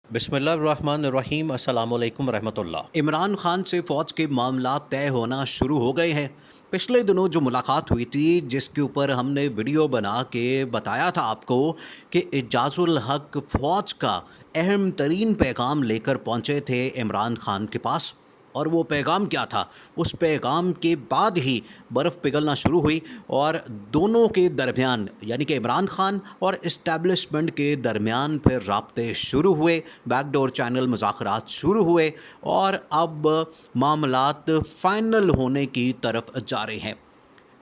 बिस्मिल्लाहिर्रहमानिर्रहीम अस्सलाम वालेकुम रहमतुल्लाह। इमरान खान से फ़ौज के मामलात तय होना शुरू हो गए हैं। पिछले दिनों जो मुलाकात हुई थी, जिसके ऊपर हमने वीडियो बना के बताया था आपको कि एजाज़ुल हक फ़ौज का अहम तरीन पैगाम लेकर पहुँचे थे इमरान खान के पास। और वो पैगाम क्या था? उस पैगाम के बाद ही बर्फ़ पिघलना शुरू हुई और दोनों के दरमियान, यानी कि इमरान खान और इस्टेब्लिशमेंट के दरमियान फिर राब्ते शुरू हुए, बैकडोर चैनल मुज़ाकरात शुरू हुए और अब मामलात फ़ाइनल होने की तरफ जा रहे हैं।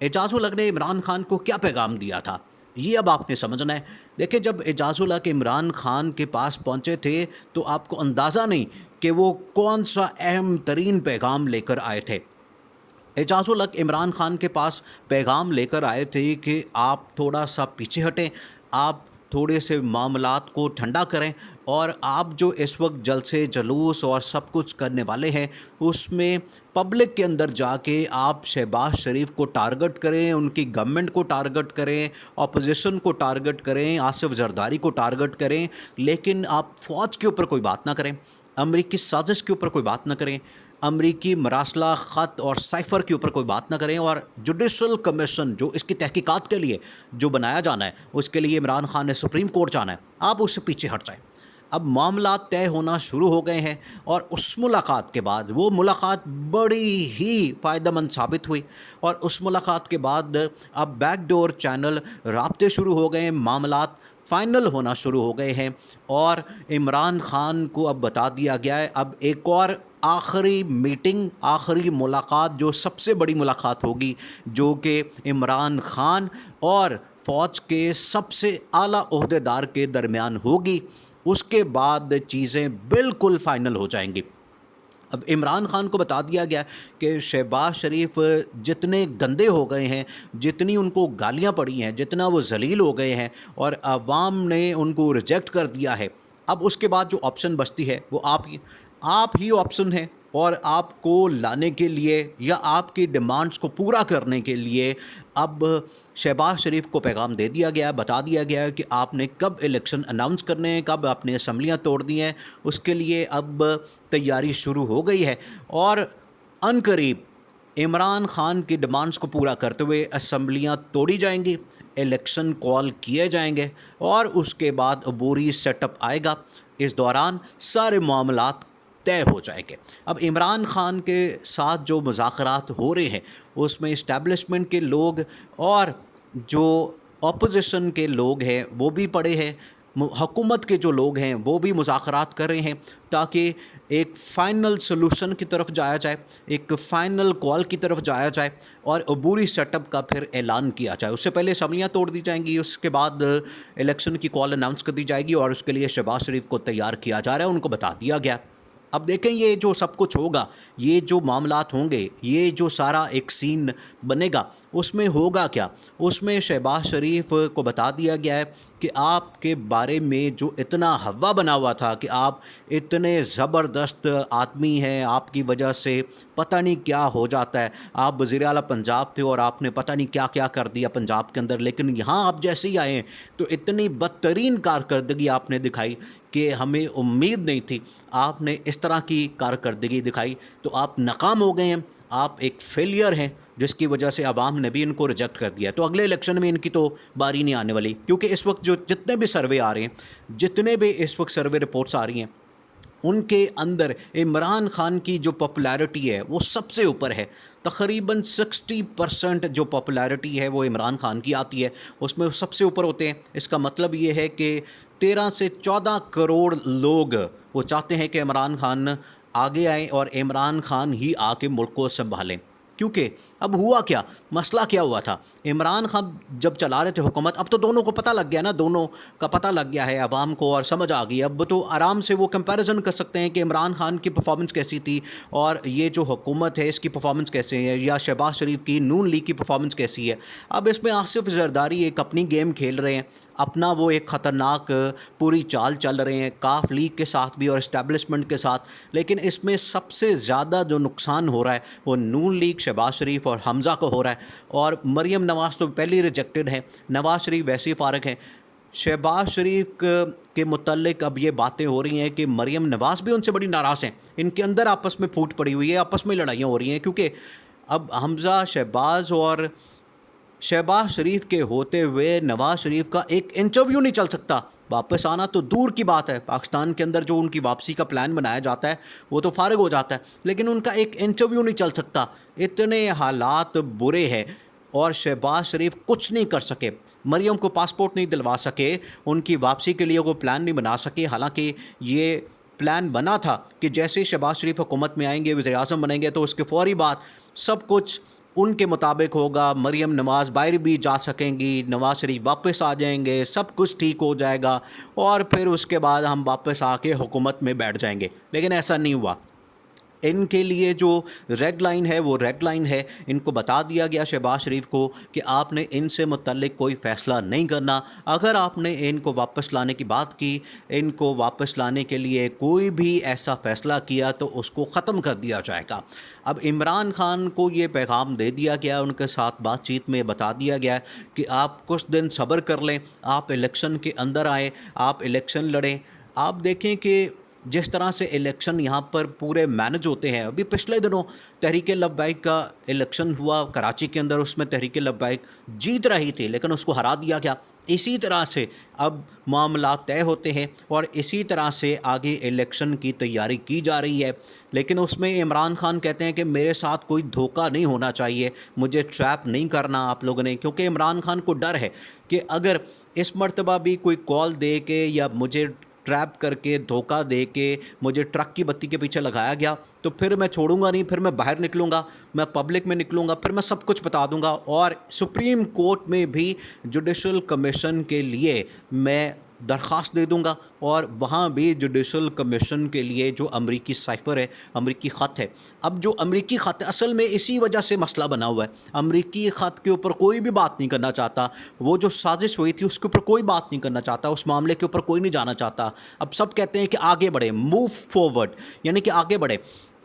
एजाज़ुल हक ने इमरान खान को क्या पैगाम दिया था, ये अब आपने समझना है। देखिए, जब एजाज़ुल हक इमरान खान के पास पहुँचे थे तो आपको अंदाज़ा नहीं कि वो कौन सा अहम तरीन पैगाम लेकर आए थे। एजाज़ुल हक इमरान खान के पास पैगाम लेकर आए थे कि आप थोड़ा सा पीछे हटें, आप थोड़े से मामलात को ठंडा करें और आप जो इस वक्त जलसे जुलूस और सब कुछ करने वाले हैं, उसमें पब्लिक के अंदर जाके आप शहबाज शरीफ को टारगेट करें, उनकी गवर्नमेंट को टारगेट करें, अपोजिशन को टारगेट करें, आसिफ जरदारी को टारगेट करें, लेकिन आप फ़ौज के ऊपर कोई बात ना करें, अमरीकी साजिश के ऊपर कोई बात ना करें, अमरीकी मरासला ख़त और साइफ़र के ऊपर कोई बात ना करें। और जुडिशल कमीशन जो इसकी तहकीकात के लिए जो बनाया जाना है, उसके लिए इमरान खान ने सुप्रीम कोर्ट जाना है, आप उससे पीछे हट जाएं। अब मामला तय होना शुरू हो गए हैं और उस मुलाकात के बाद वो मुलाकात बड़ी ही फ़ायदेमंद साबित हुई और उस मुलाकात के बाद अब बैकडोर चैनल राब्ते शुरू हो गए, मामलात फ़ाइनल होना शुरू हो गए हैं और इमरान खान को अब बता दिया गया है अब एक और आखिरी मीटिंग, आखिरी मुलाकात, जो सबसे बड़ी मुलाकात होगी, जो कि इमरान खान और फ़ौज के सबसे आला ओहदेदार के दरमियान होगी। उसके बाद चीज़ें बिल्कुल फ़ाइनल हो जाएंगी। अब इमरान खान को बता दिया गया कि शहबाज शरीफ जितने गंदे हो गए हैं, जितनी उनको गालियां पड़ी हैं, जितना वो जलील हो गए हैं और आवाम ने उनको रिजेक्ट कर दिया है, अब उसके बाद जो ऑप्शन बचती है वो आप ही ऑप्शन है। और आपको लाने के लिए या आपकी डिमांड्स को पूरा करने के लिए अब शहबाज शरीफ को पैगाम दे दिया गया, बता दिया गया है कि आपने कब इलेक्शन अनाउंस करने हैं, कब आपने असम्बलियाँ तोड़ दी हैं, उसके लिए अब तैयारी शुरू हो गई है। और अनकरीब इमरान खान की डिमांड्स को पूरा करते हुए असम्बलियाँ तोड़ी जाएंगी, इलेक्शन कॉल किए जाएंगे और उसके बाद अबूरी सेटअप आएगा। इस दौरान सारे मामलात तय हो जाएंगे। अब इमरान खान के साथ जो मुज़ाकरात हो रहे हैं, उसमें इस्टेब्लिशमेंट के लोग और जो अपोजिशन के लोग हैं वो भी पड़े हैं, हुकूमत के जो लोग हैं वो भी मुज़ाकरात कर रहे हैं ताकि एक फ़ाइनल सलूशन की तरफ जाया जाए, एक फ़ाइनल कॉल की तरफ जाया जाए और अबूरी सेटअप का फिर ऐलान किया जाए। उससे पहले असम्बलियाँ तोड़ दी जाएंगी, उसके बाद इलेक्शन की कॉल अनाउंस कर दी जाएगी और उसके लिए शहबाज शरीफ को तैयार किया जा रहा है, उनको बता दिया गया। अब देखें, ये जो सब कुछ होगा, ये जो मामलात होंगे, ये जो सारा एक सीन बनेगा, उसमें होगा क्या? उसमें शहबाज शरीफ को बता दिया गया है कि आपके बारे में जो इतना हवा बना हुआ था कि आप इतने ज़बरदस्त आदमी हैं, आपकी वजह से पता नहीं क्या हो जाता है, आप वज़ीर आला पंजाब थे और आपने पता नहीं क्या क्या कर दिया पंजाब के अंदर, लेकिन यहाँ आप जैसे ही आए हैं तो इतनी बदतरीन कारकर्दगी आपने दिखाई कि हमें उम्मीद नहीं थी। आपने इस तरह की कारकर्दगी दिखाई तो आप नाकाम हो गए हैं, आप एक फेलियर हैं, जिसकी वजह से आवाम ने भी इनको रिजेक्ट कर दिया। तो अगले इलेक्शन में इनकी तो बारी नहीं आने वाली, क्योंकि इस वक्त जो जितने भी सर्वे आ रहे हैं, जितने भी इस वक्त सर्वे रिपोर्ट्स आ रही हैं, उनके अंदर इमरान खान की जो पॉपुलैरिटी है वो सबसे ऊपर है। तकरीबन 60% जो पॉपुलैरिटी है वो इमरान खान की आती है, उसमें सबसे ऊपर होते हैं। इसका मतलब ये है कि 13 से 14 करोड़ लोग वो चाहते हैं कि इमरान खान आगे आए और इमरान खान ही आके मुल्क को संभालें। क्योंकि अब हुआ क्या, मसला क्या हुआ था, इमरान खान जब चला रहे थे हुकूमत, अब तो दोनों को पता लग गया ना, दोनों का पता लग गया है आवाम को और समझ आ गई। अब तो आराम से वो कंपैरिजन कर सकते हैं कि इमरान खान की परफॉर्मेंस कैसी थी और ये जो हुकूमत है इसकी परफॉर्मेंस कैसे है, या शहबाज शरीफ की नून लीग की परफॉर्मेंस कैसी है। अब इसमें आसिफ जरदारी एक अपनी गेम खेल रहे हैं, अपना वो एक ख़तरनाक पूरी चाल चल रहे हैं काफ लीग के साथ भी और इस्टेब्लिशमेंट के साथ। लेकिन इसमें सबसे ज़्यादा जो नुकसान हो रहा है वो नून लीग, शहबाज शरीफ और हमज़ा को हो रहा है। और मरीम नवाज़ तो पहले ही रिजेक्टेड है, नवाज़ शरीफ वैसे ही फ़ारग हैं, शहबाज शरीफ के मुतल्लिक अब ये बातें हो रही हैं कि मरीम नवाज़ भी उनसे बड़ी नाराज़ हैं, इनके अंदर आपस में फूट पड़ी हुई है, आपस में लड़ाइयाँ हो रही हैं, क्योंकि अब हमज़ा शहबाज और शहबाज शरीफ के होते हुए नवाज़ शरीफ का एक इंटरव्यू नहीं चल सकता। वापस आना तो दूर की बात है, पाकिस्तान के अंदर जो उनकी वापसी का प्लान बनाया जाता है वो तो फारिग हो जाता है, लेकिन उनका एक इंटरव्यू नहीं चल सकता। इतने हालात बुरे हैं और शहबाज शरीफ कुछ नहीं कर सके, मरियम को पासपोर्ट नहीं दिलवा सके, उनकी वापसी के लिए वो प्लान नहीं बना सके। हालांकि ये प्लान बना था कि जैसे ही शहबाज शरीफ हुकूमत में आएंगे, वज़ीर-ए-आज़म बनेंगे, तो उसके फौरी बाद सब कुछ उनके मुताबिक होगा, मरियम नवाज़ बाहर भी जा सकेंगी, नवाज़ शरीफ वापस आ जाएंगे, सब कुछ ठीक हो जाएगा और फिर उसके बाद हम वापस आके हुकूमत में बैठ जाएंगे। लेकिन ऐसा नहीं हुआ। इनके लिए जो रेड लाइन है वो रेड लाइन है। इनको बता दिया गया शहबाज शरीफ को कि आपने इनसे मुतल्लिक कोई फ़ैसला नहीं करना। अगर आपने इनको वापस लाने की बात की, इनको वापस लाने के लिए कोई भी ऐसा फ़ैसला किया तो उसको ख़त्म कर दिया जाएगा। अब इमरान खान को ये पैगाम दे दिया गया, उनके साथ बातचीत में बता दिया गया कि आप कुछ दिन सब्र कर लें, आप इलेक्शन के अंदर आएँ, आप इलेक्शन लड़ें। आप देखें कि जिस तरह से इलेक्शन यहाँ पर पूरे मैनेज होते हैं, अभी पिछले दिनों तहरीक लब्बैक का इलेक्शन हुआ कराची के अंदर, उसमें तहरीक लब्बैक जीत रही थी लेकिन उसको हरा दिया गया। इसी तरह से अब मामला तय होते हैं और इसी तरह से आगे इलेक्शन की तैयारी की जा रही है। लेकिन उसमें इमरान खान कहते हैं कि मेरे साथ कोई धोखा नहीं होना चाहिए, मुझे ट्रैप नहीं करना आप लोगों ने, क्योंकि इमरान खान को डर है कि अगर इस मर्तबा भी कोई कॉल दे के या मुझे ट्रैप करके, धोखा दे के मुझे ट्रक की बत्ती के पीछे लगाया गया तो फिर मैं छोड़ूंगा नहीं, फिर मैं बाहर निकलूंगा, मैं पब्लिक में निकलूंगा, फिर मैं सब कुछ बता दूंगा और सुप्रीम कोर्ट में भी जुडिशल कमीशन के लिए मैं दरख्वास्त दे दूंगा और वहाँ भी जुडिशल कमीशन के लिए जो अमरीकी साइफ़र है, अमरीकी ख़त है। अब जो अमरीकी ख़त है असल में इसी वजह से मसला बना हुआ है। अमरीकी ख़त के ऊपर कोई भी बात नहीं करना चाहता, वो जो साजिश हुई थी उसके ऊपर कोई बात नहीं करना चाहता, उस मामले के ऊपर कोई नहीं जाना चाहता। अब सब कहते हैं कि आगे बढ़े, मूव फॉरवर्ड, यानी कि आगे बढ़े।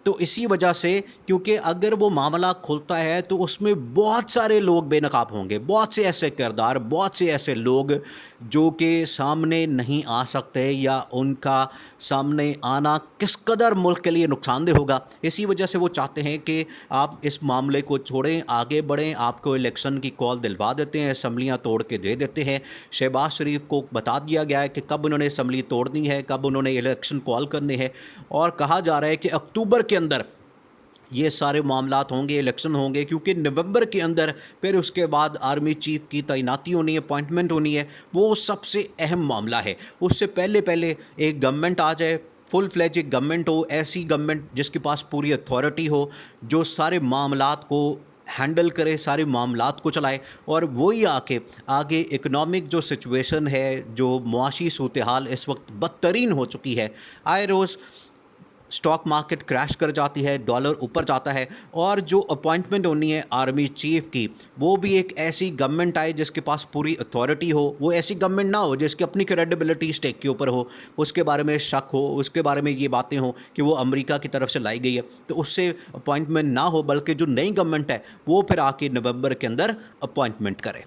तो इसी वजह से, क्योंकि अगर वो मामला खुलता है तो उसमें बहुत सारे लोग बेनकाब होंगे, बहुत से ऐसे किरदार, बहुत से ऐसे लोग जो कि सामने नहीं आ सकते या उनका सामने आना किस कदर मुल्क के लिए नुकसानदेह होगा। इसी वजह से वो चाहते हैं कि आप इस मामले को छोड़ें, आगे बढ़ें। आपको इलेक्शन की कॉल दिलवा देते हैं, असम्बलियाँ तोड़ के दे देते हैं। शहबाज शरीफ को बता दिया गया है कि कब उन्होंने असम्बली तोड़नी है, कब उन्होंने इलेक्शन कॉल करने हैं और कहा जा रहा है कि अक्टूबर के अंदर ये सारे मामलात होंगे, इलेक्शन होंगे, क्योंकि नवंबर के अंदर फिर उसके बाद आर्मी चीफ की तैनाती होनी है, अपॉइंटमेंट होनी है। वो सबसे अहम मामला है। उससे पहले पहले एक गवर्नमेंट आ जाए, फुल फ्लेज एक गवर्नमेंट हो, ऐसी गवर्नमेंट जिसके पास पूरी अथॉरिटी हो, जो सारे मामलात को हैंडल करे, सारे मामलात को चलाए और वही आके आगे इकनॉमिक जो सिचुएशन है, जो मुआशी सूरत हाल इस वक्त बदतरीन हो चुकी है, आए रोज़ स्टॉक मार्केट क्रैश कर जाती है, डॉलर ऊपर जाता है और जो अपॉइंटमेंट होनी है आर्मी चीफ की, वो भी एक ऐसी गवर्नमेंट आए जिसके पास पूरी अथॉरिटी हो। वो ऐसी गवर्नमेंट ना हो जिसकी अपनी क्रेडिबिलिटी स्टेक के ऊपर हो, उसके बारे में शक हो, उसके बारे में ये बातें हो कि वो अमेरिका की तरफ से लाई गई है, तो उससे अपॉइंटमेंट ना हो, बल्कि जो नई गवर्नमेंट है वो फिर आके नवंबर के अंदर अपॉइंटमेंट करे।